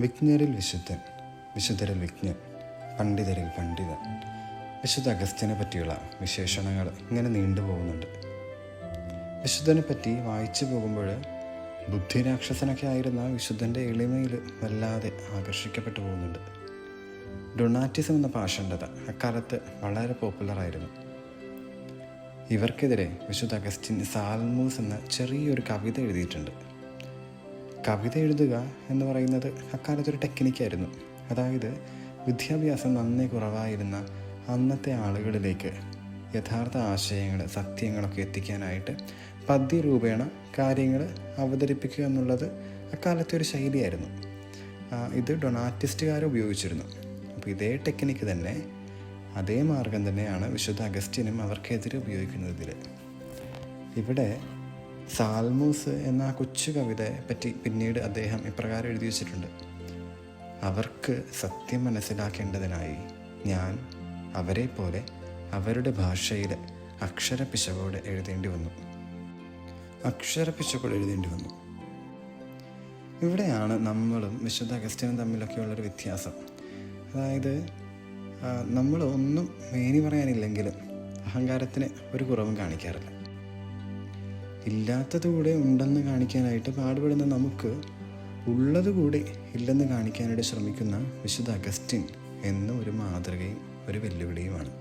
വിജ്ഞരിൽ വിശുദ്ധൻ, വിശുദ്ധരിൽ വിജ്ഞൻ, പണ്ഡിതരിൽ പണ്ഡിതൻ. വിശുദ്ധ അഗസ്ത്യനെ പറ്റിയുള്ള വിശേഷണങ്ങൾ ഇങ്ങനെ നീണ്ടുപോകുന്നുണ്ട്. വിശുദ്ധനെ പറ്റി വായിച്ചു പോകുമ്പോൾ ബുദ്ധിരാക്ഷസനൊക്കെ ആയിരുന്ന വിശുദ്ധൻ്റെ എളിമയിൽ വല്ലാതെ ആകർഷിക്കപ്പെട്ടു പോകുന്നുണ്ട്. ഡൊണാറ്റിസം എന്ന പാഷണ്ഡത അക്കാലത്ത് വളരെ പോപ്പുലറായിരുന്നു. ഇവർക്കെതിരെ വിശുദ്ധ അഗസ്റ്റിൻ സാൽമൂസ് എന്ന ചെറിയൊരു കവിത എഴുതിയിട്ടുണ്ട്. കവിത എഴുതുക എന്ന് പറയുന്നത് അക്കാലത്തൊരു ടെക്നിക്കായിരുന്നു. അതായത് വിദ്യാഭ്യാസം നന്നേ കുറവായിരുന്ന അന്നത്തെ ആളുകളിലേക്ക് യഥാർത്ഥ ആശയങ്ങൾ, സത്യങ്ങളൊക്കെ എത്തിക്കാനായിട്ട് പദ്യരൂപേണ കാര്യങ്ങൾ അവതരിപ്പിക്കുക എന്നുള്ളത് അക്കാലത്തെ ഒരു ശൈലിയായിരുന്നു. ഇത് ഡൊണാറ്റിസ്റ്റുകാർ ഉപയോഗിച്ചിരുന്നു. അപ്പോൾ ഇതേ ടെക്നിക്ക് തന്നെ, അതേ മാർഗം തന്നെയാണ് വിശുദ്ധ അഗസ്റ്റിനും അവർക്കെതിരെ ഉപയോഗിക്കുന്നതിൽ. ഇവിടെ സാൽമൂസ് എന്ന കൊച്ചു കവിതയെ പറ്റി പിന്നീട് അദ്ദേഹം ഇപ്രകാരം എഴുതി വച്ചിട്ടുണ്ട്: അവർക്ക് സത്യം മനസ്സിലാക്കേണ്ടതിനായി ഞാൻ അവരെ പോലെ അവരുടെ ഭാഷയിൽ അക്ഷരപ്പിശകോടെ എഴുതേണ്ടി വന്നു. ഇവിടെയാണ് നമ്മളും വിശുദ്ധ അഗസ്റ്റിനും തമ്മിലൊക്കെയുള്ളൊരു വ്യത്യാസം. അതായത് നമ്മൾ ഒന്നും മേനി പറയാനില്ലെങ്കിലും അഹങ്കാരത്തിന് ഒരു കുറവും കാണിക്കാറില്ല. ഇല്ലാത്തതുകൂടെ ഉണ്ടെന്ന് കാണിക്കാനായിട്ട് പാടുപെടുന്ന നമുക്ക് ഉള്ളതുകൂടി ഇല്ലെന്ന് കാണിക്കാനായിട്ട് ശ്രമിക്കുന്ന വിശുദ്ധ അഗസ്റ്റിൻ എന്നും ഒരു മാതൃകയും ഒരു വെല്ലുവിളിയുമാണ്.